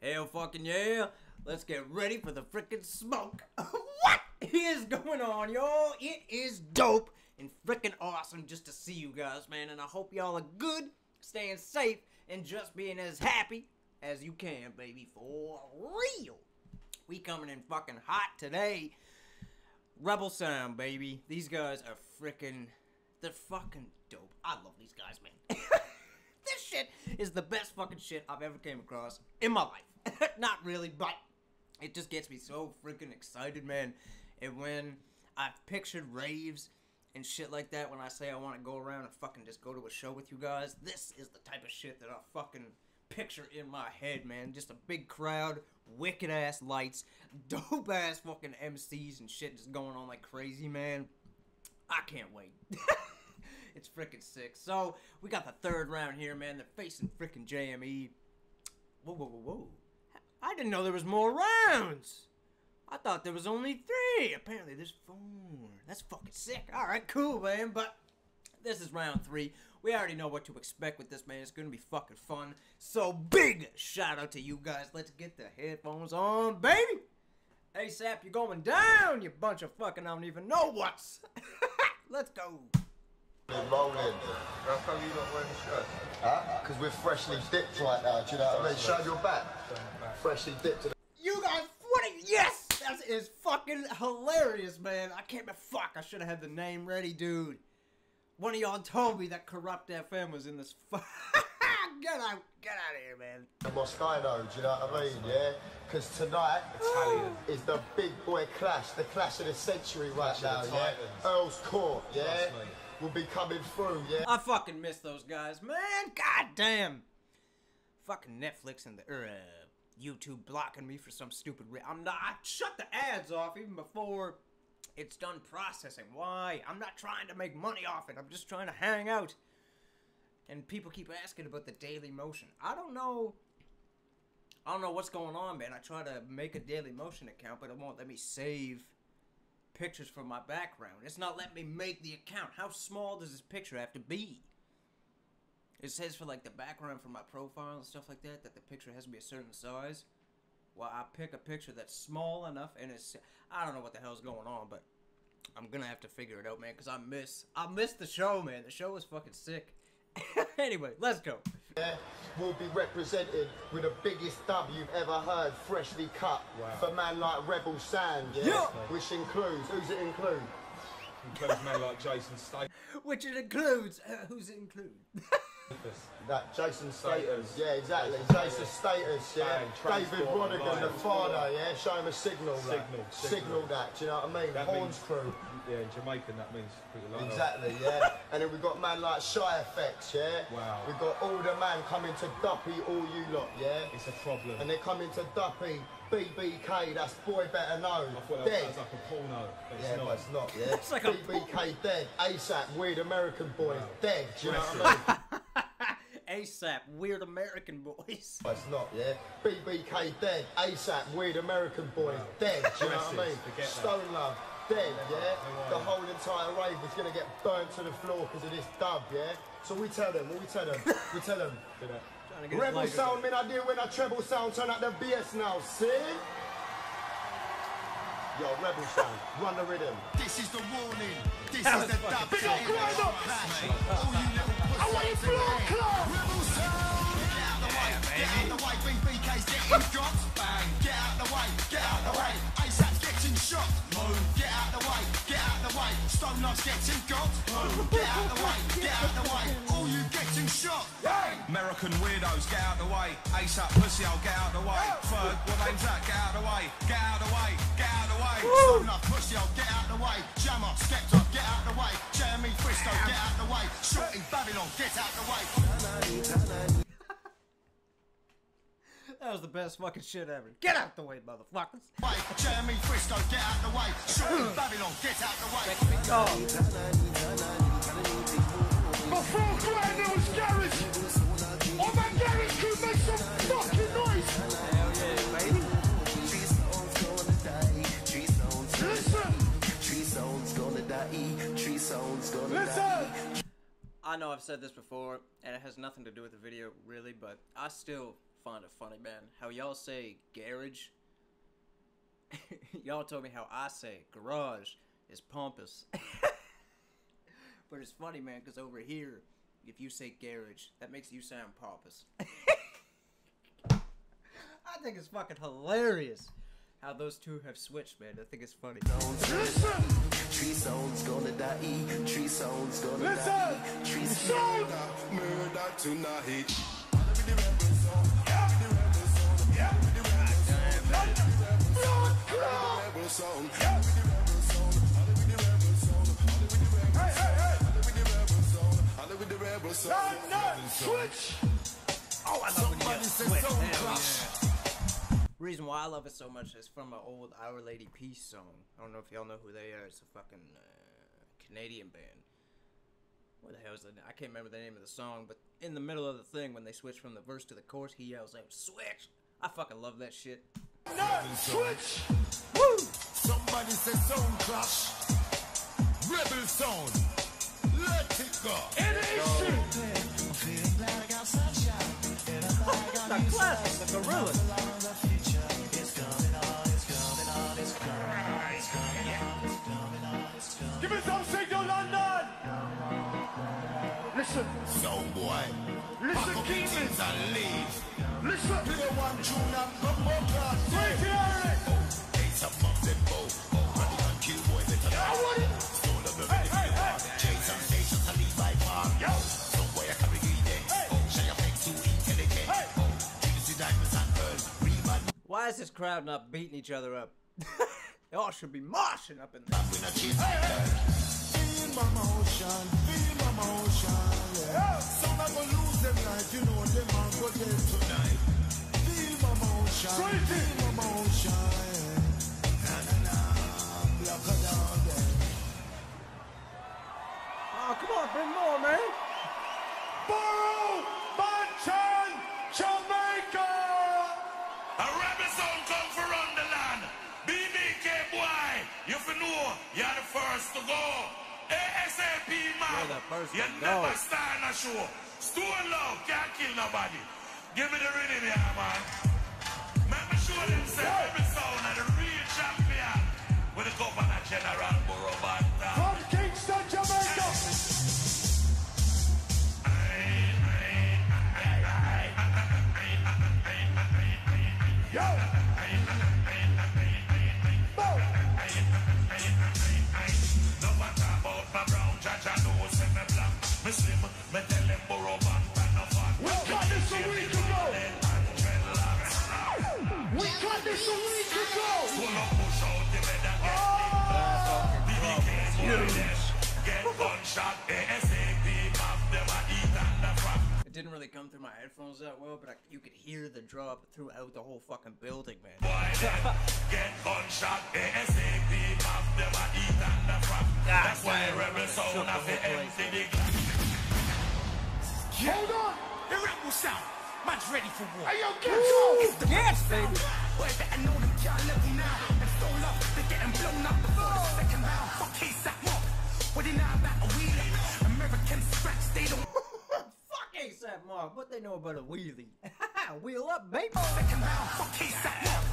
Hell fucking yeah. Let's get ready for the frickin' smoke. What is going on, y'all? It is dope and frickin' awesome just to see you guys, man. And I hope y'all are good, staying safe, and just being as happy as you can, baby. For real. We coming in fucking hot today. Rebel Sound, baby. These guys are frickin', they're fucking dope. I love these guys, man. This shit is the best fucking shit I've ever came across in my life. Not really, but it just gets me so freaking excited, man. And when I've pictured raves and shit like that, when I say I want to go around and fucking just go to a show with you guys, this is the type of shit that I fucking picture in my head, man. Just a big crowd, wicked ass lights, dope ass fucking MCs and shit just going on like crazy, man. I can't wait. It's freaking sick. So, we got the third round here, man. They're facing freaking JME. Whoa, whoa, whoa, whoa. I didn't know there was more rounds. I thought there was only 3. Apparently, there's 4. That's fucking sick. Alright, cool, man. But this is round 3. We already know what to expect with this, man. It's gonna be fucking fun. So, big shout out to you guys. Let's get the headphones on, baby. ASAP, you're going down, you bunch of fucking I don't even know what's. Let's go. Rolling. How come you not wearing a shirt? Huh? Because we're freshly dipped right now, do you know what I mean? Show your back. Freshly dipped. You guys, what are you? Yes! That is fucking hilarious, man. I can't be fuck. I should have had the name ready, dude. One of y'all told me that Kurupt FM was in this. Get out of here, man. The Moscato, do you know what I mean? Yeah? Because tonight is the big boy clash, the clash of the century right now, yeah? Earl's Court, yeah? Will be coming through, yeah? I fucking miss those guys, man. God damn. Fucking Netflix and the YouTube blocking me for some stupid I shut the ads off even before it's done processing. Why? I'm not trying to make money off it. I'm just trying to hang out. And people keep asking about the Daily Motion. I don't know what's going on, man. I try to make a Daily Motion account, but it won't let me save pictures from my background. It's not letting me make the account. How small does this picture have to be? It says for like the background for my profile and stuff like that, that the picture has to be a certain size. Well, I pick a picture that's small enough and it's, I don't know what the hell's going on, but I'm gonna have to figure it out, man, because I miss the show, man. The show was fucking sick. Anyway, let's go. Yeah, we'll be represented with the biggest dub you've ever heard, freshly cut, for man like Rebel Sound, yeah? Which includes, who's it include? Includes men like Jason Statham. Which it includes, who's it include? That Jason Statham, yeah, exactly. Jason Statham, yeah. David Rodigan, the father, yeah. Show him a signal. Signal that. Do you know what I mean? That Horns crew. Yeah, in Jamaican that means pretty loud. Exactly, yeah. And then we've got man like Shy Effects, yeah. Wow. We've got all the man coming to Duppy, all you lot, yeah. It's a problem. And they're coming to Duppy, BBK. That's boy better know. I thought dead. that was like a porno. Yeah, but it's not, yeah. It's like a BBK dead. ASAP, Weird American Boys, dead. Do you know what I mean? ASAP, Weird American Boys. But it's not, yeah. BBK dead. ASAP, Weird American Boys, dead. Do you know what I mean? Stone Love, dead, yeah. The whole entire rave was gonna get burnt to the floor because of this dub, yeah. So we tell them, we tell them. Rebel Sound, man, I did when I treble sound, turn out the BS now, see? Yo, Rebel Sound, run the rhythm. This is the warning. This is the dub. Big up, grind up. I want you blood club. Rebel Sound. Get out the way. Get out the way. BBK's getting got. Bang. Get out the way. Get out the way. ASAP's getting shot. Move. Get out the way. Get out the way. Stone Love's getting got. Move. Get out the way. Get out the way. All you getting shot. American weirdos, get out the way. ASAP pussy, I'll get out the way. Third, what name's that? Get out the way. Get out the way. Get out the way. Stone Love pussy, I'll get out the way. Jammer, Skepta, get out the way. Jeremy Frisco, get out the way. Shorty Babylon, get out the way. That was the best fucking shit ever. Get out the way, motherfuckers. Jeremy Frisco, get out the way. Shorty Babylon, get out the way. Before Glenn, there was Garage. Oh, man, Garage could make some fucking noise. Hell yeah, baby. Listen! I know I've said this before, and it has nothing to do with the video, really, but I still find it funny, man, how y'all say garage. Y'all told me how I say garage is pompous. But it's funny, man, because over here, if you say garage, that makes you sound pompous. I think it's fucking hilarious how those two have switched, man. I think it's funny. Listen! Tree sounds gonna die. Tree sounds gonna Listen! die. Tree Sound! murder tonight. Switch! Oh, I love when you get switch. Hell yeah. Reason why I love it so much is from an old Our Lady Peace song. I don't know if y'all know who they are. It's a fucking Canadian band. What the hell is the name? I can't remember the name of the song, but in the middle of the thing, when they switch from the verse to the chorus, he yells out, "Switch!" I fucking love that shit. Switch! Woo! Somebody say sound clash. Rebel sound. Let it go. NAC! The classic, the Gorillas. Give me some signal, London! Listen. Sound boy. Listen, keep it. And leave. Listen. Play one tune and come more class. Break it out. Hey, some of them both. Running and kill boy better than I want it. Stone of the ready for the park. Chase and stations and leave by park. Some boy I carry you there. Shall you make too intelligent? Trinity diamonds and pearl. Reman. Why is this crowd not beating each other up? Y'all should be moshing up in there. We not chase feel my motion, yeah. Some are gonna lose them life, you know them man go dead tonight. Feel my motion, na na na, lock her down there. Oh, come on, bring more, man. Borough, Mansion, Jamaica. A rebel sound come for run the land. BBK boy, you fi know you're the first to go. ASAP man, You're the first you to never go. start a show. Stone love can't kill nobody. Give me the rhythm here, man. Make me show them say rebel sound are the real champion. With the governor general Borough Banta. From Kingston, Jamaica. Yo. No matter about my brown, judge I know say me black. Me slim, me tell them Borough Banta no fun. We got this a week ago. We got this a week ago. Pull up, push out the bed and get get gunshot, ASAP, map them a eat and the front. It didn't really come through my headphones that well, but you could hear the drop throughout the whole fucking building, man. Boy, get gunshot, ASAP, map them a eat and the front. That's why rebel sound have the empty the Hold on. The rebel sound, man's ready for war. Hey, yo, Ghetts. Yes, baby. Boy, better know them can't level now. Them stole up, they're getting blown up before the second round. Fuck ASAP Mob. What they know about a wheelie? American scratch, they don't Fuck ASAP Mob. What they know about a wheelie? Wheel up, baby. second round. Fuck ASAP Mob.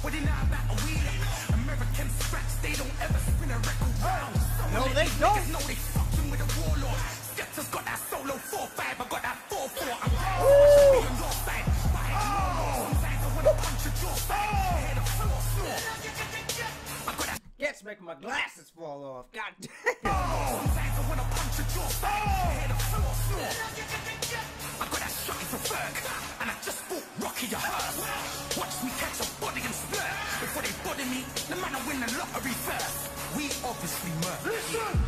What they know about a wheelie? American scratch, they don't ever spin a record round. No, they don't. Niggas know they fucking with a warlord. Ghetts has got that solo 4-5, I got that 4-4. I'm on your side. Sometimes I wanna punch your jaw side. Head of floor. I got that. Ghetts making my glasses fall off. God damn. Sometimes I wanna punch your jaw side. Head of floor. I got that shot for Ferg, and I just fought Rocky the Herb. Watch me catch a body and splurt. Before they body me, the man will win the lottery first. We obviously murder. Listen.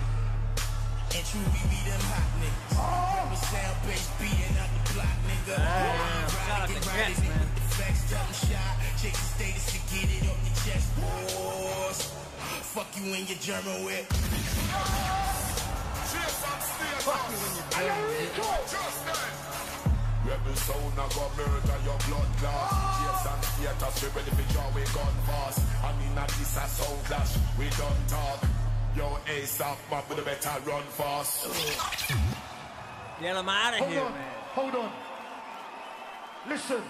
And true, we be them hot niggas. Remember sound bass beating out the block, nigga. Shout out to Ghetts, man. The facts tell the shot. Chase the status to get it off your chest, boys. Fuck you in your German whip. Hey, yo, Rico. Rebel sound a go murder your blood clot. Yes and theaters we ready for your way gun fast. I mean that this a sound clash. We don't talk. Yo ASAP Mob with a better run fast. Get him out of Hold here, on. man. Hold on. Listen.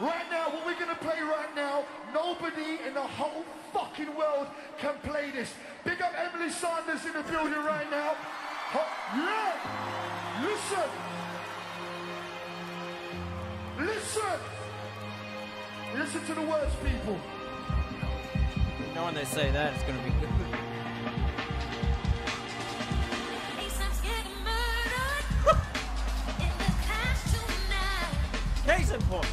Right now, what we're gonna play right now, nobody in the whole fucking world can play this. Big up Emily Sanders in the building right now. Yeah! Listen! Listen! Listen to the words, people. You know when they say that, it's gonna be good. Case in point.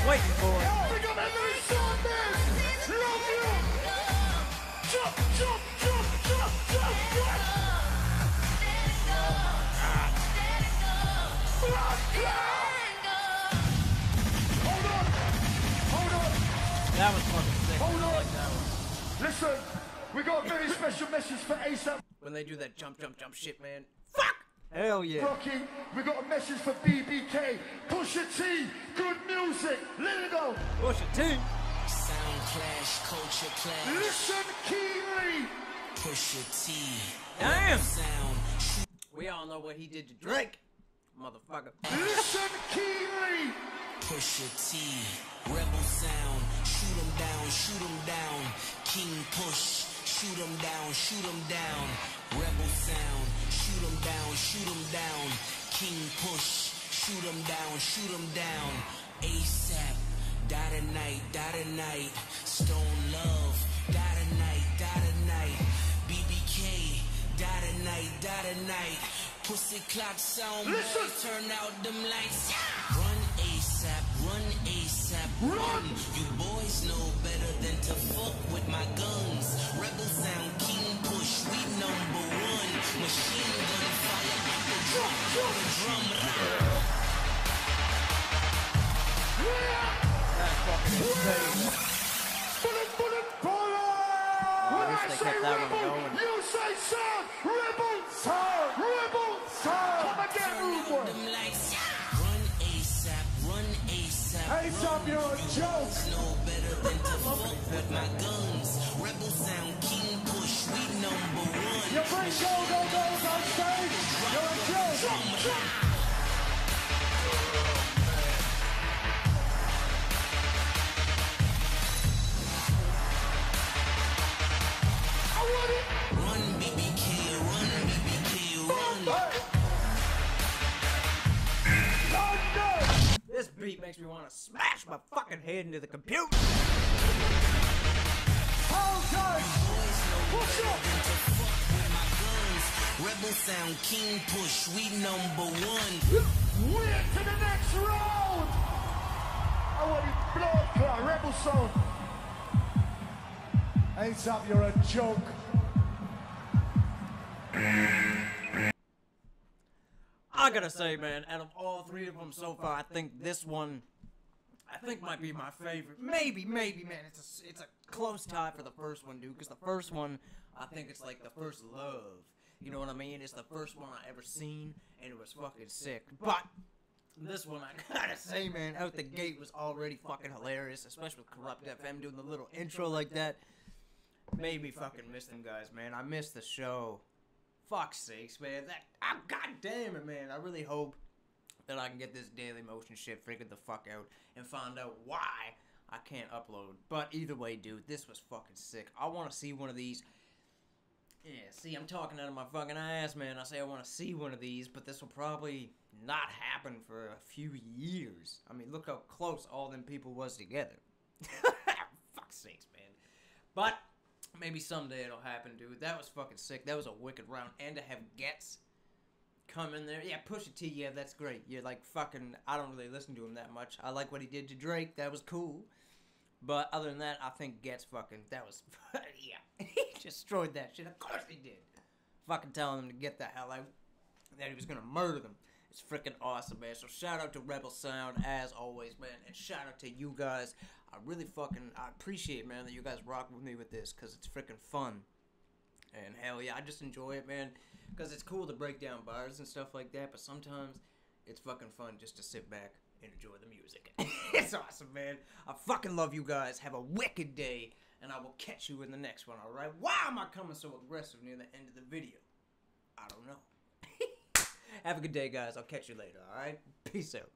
Waiting for it. That was fucking sick. Hold on. I like that one. Listen, we got a very special message for ASAP. When they do that jump shit, man. Fuck! Hell yeah. Rocky, we got a message for BBK. Pusha T, good music. Let it go. Pusha T. Sound clash, culture clash. Listen keenly. Pusha T. Damn. Sound. We all know what he did to Drake. Motherfucker. Listen keenly. Pusha T. Rebel sound. Shoot 'em down, shoot 'em down. King Push. Shoot 'em down, shoot 'em down. Rebel sound. Shoot 'em down, shoot 'em down. King Push. Shoot 'em down, shoot 'em down. ASAP. Die tonight, die tonight. Stone Love. Die tonight, die tonight. BBK. Die tonight, die tonight. Pussy clock sound. Boy, turn out them lights. Run ASAP, run ASAP, run. You boys know better than to fuck with my guns. Rebel sound, King Push, we number one. Machine gun fire like the drum, That's fucking insane. When I they say kept that one rebel, going. you say sound. Rebel sound. Rebel sound. Come again, rude boy. them lights. Run ASAP, run ASAP. ASAP, you're a joke. Know better than to fuck with my guns. Rebel sound, King Push, we number one. You bring go on stage. You're a joke. Run BBK, run BBK, run. This beat makes me want to smash my fucking head into the computer. Rebel sound, King Push, we number one. We're to the next round. I want it blood clot. Rebel sound. ASAP, you're a joke. I gotta say, man, out of all three of them so far, I think this one, might be my favorite. Maybe, man. It's a close tie for the first one, dude. Because the first one, I think it's like the first love. You know what I mean? It's the first one I ever seen, and it was fucking sick. But this one, I gotta say, man, out the gate was already fucking hilarious, especially with Kurupt FM doing the little intro like that. Made me fucking miss them guys, man. I missed the show. Fuck's sakes, man. God damn it, man. I really hope that I can get this Daily Motion shit figured the fuck out and find out why I can't upload. But either way, dude, this was fucking sick. I want to see one of these. Yeah, see, I'm talking out of my fucking ass, man. I say I want to see one of these, but this will probably not happen for a few years. I mean, look how close all them people was together. Fuck's sakes, man. But maybe someday it'll happen, dude. That was fucking sick. That was a wicked round. And to have Ghetts come in there. Yeah, Pusha T, yeah, that's great. You're like fucking, I don't really listen to him that much. I like what he did to Drake. That was cool. But other than that, I think Ghetts fucking, that was, yeah. He destroyed that shit. Of course he did. Fucking telling them to get the hell out. That he was gonna murder them. It's freaking awesome, man. So shout out to Rebel Sound, as always, man. And shout out to you guys. I appreciate, man, that you guys rock with me with this, because it's freaking fun. And hell yeah, I just enjoy it, man. Because it's cool to break down bars and stuff like that, but sometimes it's fucking fun just to sit back and enjoy the music. It's awesome, man. I fucking love you guys. Have a wicked day, and I will catch you in the next one, alright? Why am I coming so aggressive near the end of the video? I don't know. Have a good day, guys. I'll catch you later, alright? Peace out.